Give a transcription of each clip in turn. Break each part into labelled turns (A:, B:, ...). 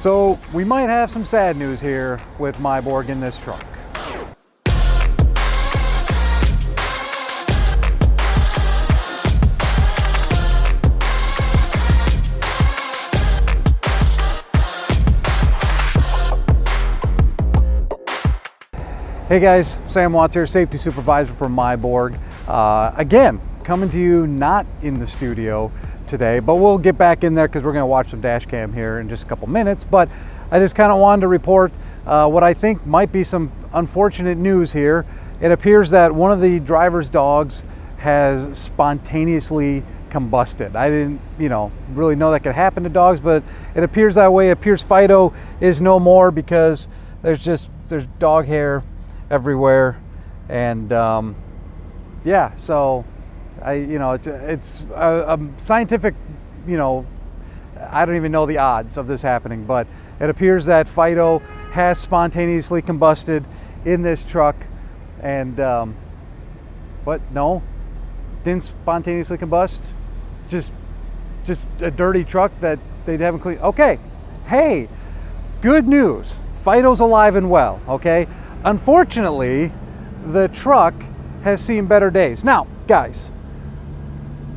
A: So we might have some sad news here with Meiborg in this truck. Hey guys, Sam Watts here, safety supervisor for Meiborg. Again, coming to you not in the studio today, but we'll get back in there because we're going to watch some dash cam here in just a couple minutes. But I just kind of wanted to report what I think might be some unfortunate news here. It appears that one of the driver's dogs has spontaneously combusted. I didn't, really know that could happen to dogs, but it appears that way. It appears Fido is no more because there's dog hair everywhere, and yeah, so it's a scientific, I don't even know the odds of this happening, but it appears that Fido has spontaneously combusted in this truck. And what? No, didn't spontaneously combust, just a dirty truck that they haven't cleaned. Okay, hey, good news, Fido's alive and well. Okay, unfortunately the truck has seen better days. Now guys,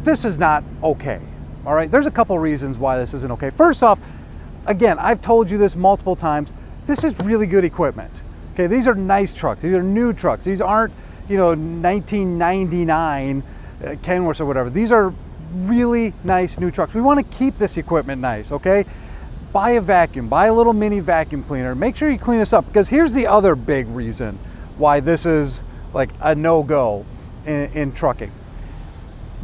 A: this is not okay. All right, there's a couple reasons why this isn't okay. First off, again, I've told you this multiple times, this is really good equipment. Okay, these are nice trucks, these are new trucks, these aren't 1999 Kenworths or whatever. These are really nice new trucks. We want to keep this equipment nice. Okay, buy a vacuum, buy a little mini vacuum cleaner, make sure you clean this up, because here's the other big reason why this is like a no-go in trucking.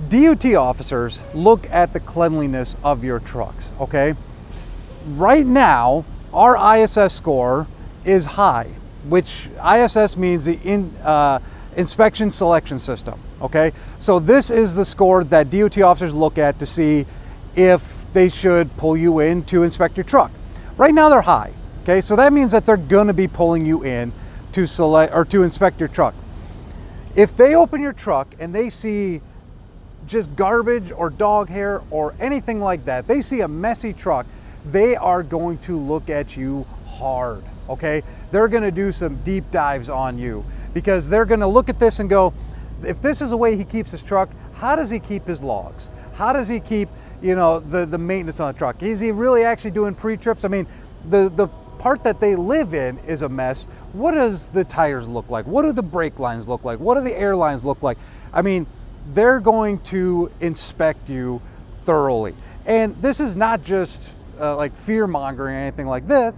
A: DOT officers look at the cleanliness of your trucks. Okay, right now our ISS score is high, which ISS means the inspection selection system. Okay, so this is the score that DOT officers look at to see if they should pull you in to inspect your truck. Right now they're high. Okay, so that means that they're going to be pulling you in to select or to inspect your truck. If they open your truck and they see just garbage or dog hair or anything like that, they see a messy truck, they are going to look at you hard. Okay, they're going to do some deep dives on you, because they're going to look at this and go, if this is the way he keeps his truck, how does he keep his logs? How does he keep the maintenance on the truck? Is he really actually doing pre-trips? I mean, the part that they live in is a mess. What does the tires look like? What do the brake lines look like? What do the air lines look like? I mean, they're going to inspect you thoroughly. And this is not just like fear mongering or anything like this.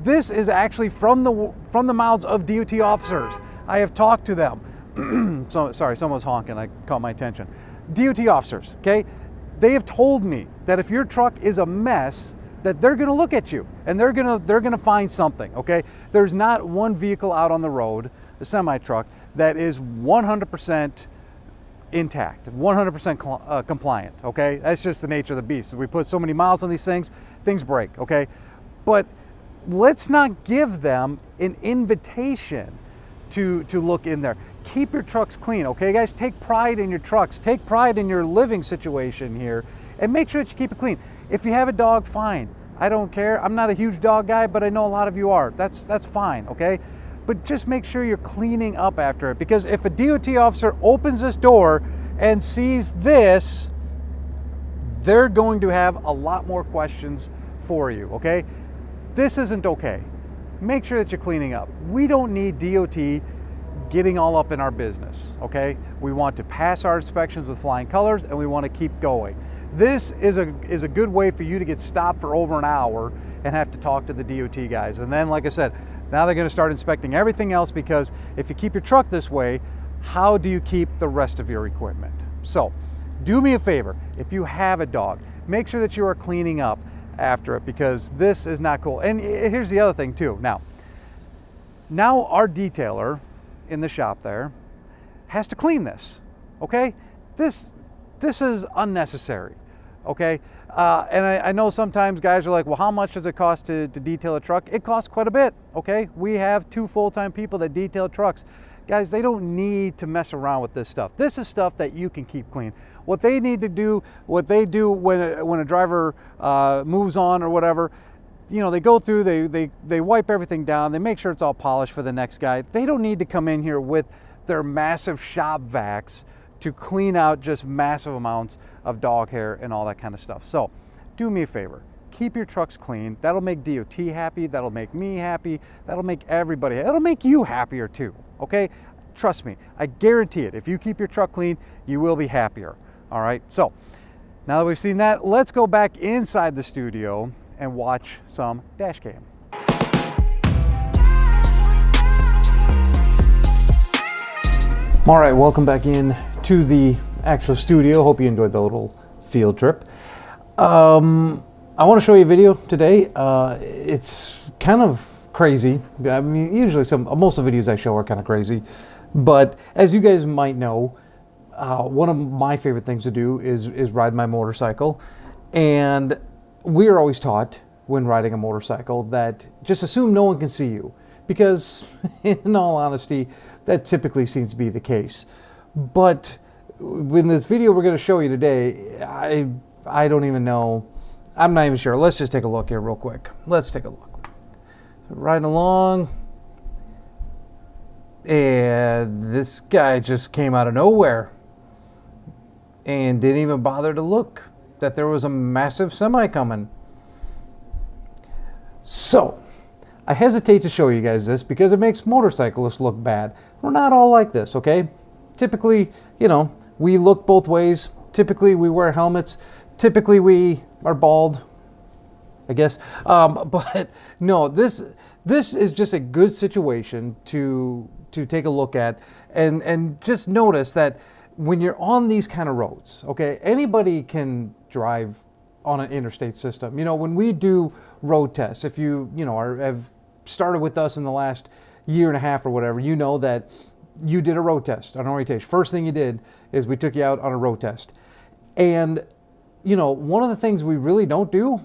A: This is actually from the mouths of DOT officers. I have talked to them. So sorry, someone's honking. I caught my attention. DOT officers, okay? They have told me that if your truck is a mess, that they're going to look at you and they're going to find something. Okay? There's not one vehicle out on the road, a semi truck, that is 100% intact, 100% compliant. Okay? That's just the nature of the beast. We put so many miles on these things break. Okay? But let's not give them an invitation to look in there. Keep your trucks clean. Okay, guys? Take pride in your trucks. Take pride in your living situation here, and make sure that you keep it clean. If you have a dog, fine. I don't care. I'm not a huge dog guy, but I know a lot of you are. That's fine. Okay, but just make sure you're cleaning up after it, because if a DOT officer opens this door and sees this, they're going to have a lot more questions for you. Okay, this isn't okay. Make sure that you're cleaning up. We don't need DOT getting all up in our business. Okay, we want to pass our inspections with flying colors, and we want to keep going. This is a good way for you to get stopped for over an hour and have to talk to the DOT guys. And then, like I said, now they're going to start inspecting everything else, because if you keep your truck this way, how do you keep the rest of your equipment? So do me a favor, if you have a dog, make sure that you are cleaning up after it, because this is not cool. And here's the other thing too. Now our detailer in the shop there has to clean this. Okay, this is unnecessary. Okay, and I know sometimes guys are like, well, how much does it cost to detail a truck? It costs quite a bit. Okay, we have 2 full-time people that detail trucks. Guys, they don't need to mess around with this stuff. This is stuff that you can keep clean. What they need to do, what they do when a driver moves on or whatever, you know, they go through, they wipe everything down, they make sure it's all polished for the next guy. They don't need to come in here with their massive shop vacs to clean out just massive amounts of dog hair and all that kind of stuff. So do me a favor, keep your trucks clean. That'll make DOT happy, that'll make me happy, that'll make everybody, that'll make you happier too, okay? Trust me, I guarantee it. If you keep your truck clean, you will be happier, all right? So now that we've seen that, let's go back inside the studio and watch some dash cam. All right, welcome back in to the actual studio. Hope you enjoyed the little field trip. I want to show you a video today. It's kind of crazy. I mean, usually most of the videos I show are kind of crazy, but as you guys might know, one of my favorite things to do is ride my motorcycle, and we are always taught when riding a motorcycle that just assume no one can see you, because in all honesty, that typically seems to be the case. But in this video we're going to show you today, I don't even know. I'm not even sure. Let's just take a look here real quick. Let's take a look. Riding along, and this guy just came out of nowhere and didn't even bother to look that there was a massive semi coming. So I hesitate to show you guys this because it makes motorcyclists look bad. We're not all like this, okay? Typically, you know, we look both ways. Typically we wear helmets. Typically we are bald, I guess. But no, this is just a good situation to take a look at, and just notice that when you're on these kind of roads, okay, anybody can drive on an interstate system. You know, when we do road tests, if you have started with us in the last year and a half or whatever, you know that you did a road test on orientation. First thing you did is we took you out on a road test. And, you know, one of the things we really don't do,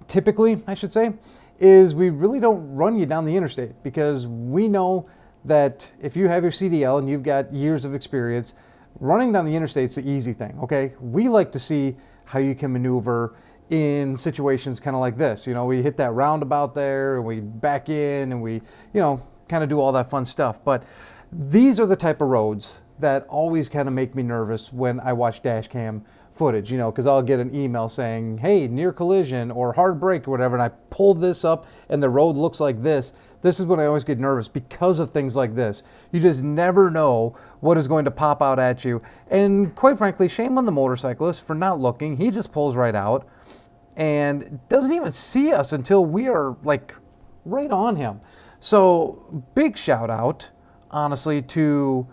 A: typically, I should say, is we really don't run you down the interstate, because we know that if you have your CDL and you've got years of experience, running down the interstate's the easy thing, okay? We like to see how you can maneuver in situations kind of like this. You know, we hit that roundabout there and we back in and we, you know, kind of do all that fun stuff. But these are the type of roads that always kind of make me nervous when I watch dash cam footage, you know, because I'll get an email saying, hey, near collision or hard brake or whatever, and I pull this up and the road looks like this. This is when I always get nervous because of things like this. You just never know what is going to pop out at you. And quite frankly, shame on the motorcyclist for not looking. He just pulls right out and doesn't even see us until we are like right on him. So big shout out, honestly, to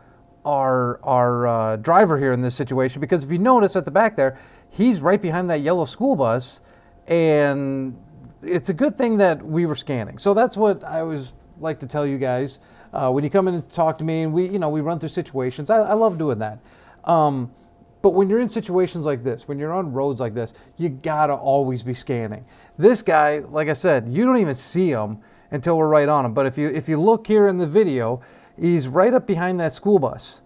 A: our driver here in this situation, because if you notice at the back there, he's right behind that yellow school bus, and it's a good thing that we were scanning. So that's what I always like to tell you guys when you come in and talk to me, and we run through situations. I love doing that. But when you're in situations like this, when you're on roads like this, you gotta always be scanning. This guy, like I said, you don't even see him until we're right on him. But if you look here in the video, he's right up behind that school bus.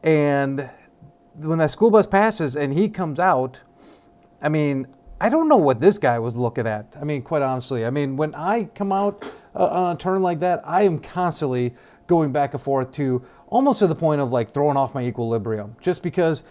A: And when that school bus passes and he comes out, I mean, I don't know what this guy was looking at. I mean, quite honestly, I mean, when I come out on a turn like that, I am constantly going back and forth to almost to the point of like throwing off my equilibrium, just because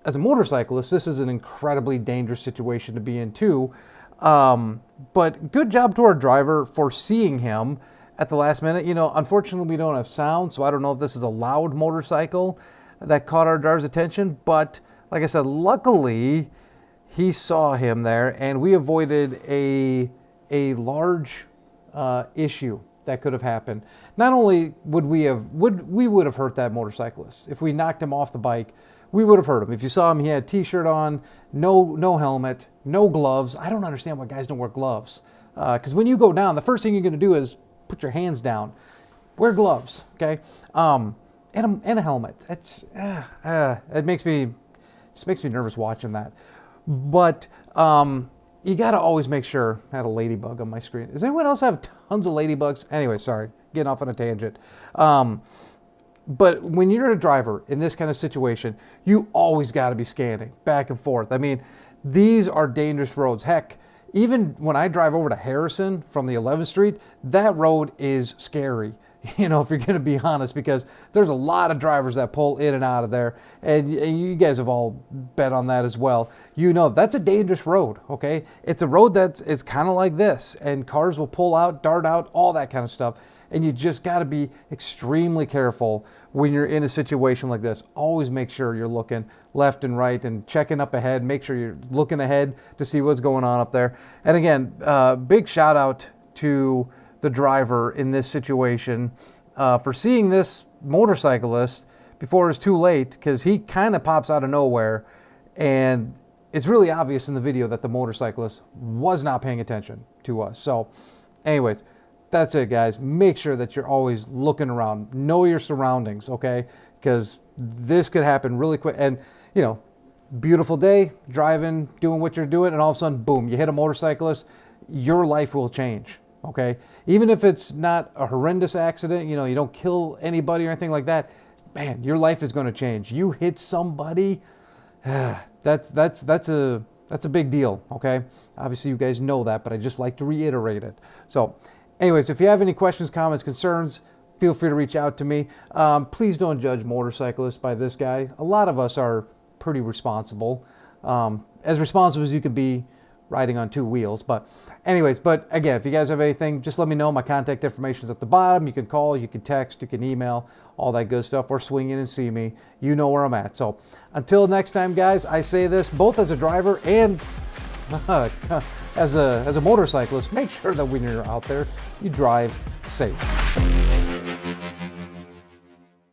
A: as a motorcyclist, this is an incredibly dangerous situation to be in too. But good job to our driver for seeing him at the last minute. You know, unfortunately we don't have sound, so I don't know if this is a loud motorcycle that caught our driver's attention, but like I said, luckily he saw him there and we avoided a large issue that could have happened. Not only would we have hurt that motorcyclist. If we knocked him off the bike, we would have hurt him. If you saw him, he had a t-shirt on, no helmet, no gloves. I don't understand why guys don't wear gloves. Because when you go down, the first thing you're going to do is put your hands down. Wear gloves, okay? And a helmet. It makes me nervous watching that. But you got to always make sure. I had a ladybug on my screen. Does anyone else have tons of ladybugs? Anyway, sorry, getting off on a tangent. But when you're a driver in this kind of situation, you always got to be scanning back and forth. I mean, these are dangerous roads. Heck, Even when I drive over to Harrison from the 11th Street, that road is scary. You know, if you're going to be honest, because there's a lot of drivers that pull in and out of there, and you guys have all been on that as well. You know, that's a dangerous road, okay? It's a road it's kind of like this, and cars will pull out, dart out, all that kind of stuff, and you just got to be extremely careful when you're in a situation like this. Always make sure you're looking left and right and checking up ahead. Make sure you're looking ahead to see what's going on up there. And again, big shout out to the driver in this situation for seeing this motorcyclist before it's too late, because he kind of pops out of nowhere, and it's really obvious in the video that the motorcyclist was not paying attention to us. So anyways, that's it, guys. Make sure that you're always looking around. Know your surroundings, okay? Because this could happen really quick. And, you know, beautiful day, driving, doing what you're doing, and all of a sudden, boom, you hit a motorcyclist, your life will change. Okay, even if it's not a horrendous accident, you know, you don't kill anybody or anything like that, man, your life is going to change. You hit somebody, that's a big deal. Okay, obviously you guys know that, but I just like to reiterate it. So, anyways, if you have any questions, comments, concerns, feel free to reach out to me. Please don't judge motorcyclists by this guy. A lot of us are pretty responsible, as responsible as you can be riding on two wheels. But anyways, but again, if you guys have anything, just let me know. My contact information is at the bottom. You can call, you can text, you can email, all that good stuff, or swing in and see me. You know where I'm at. So until next time, guys, I say this both as a driver and as a motorcyclist, make sure that when you're out there, you drive safe.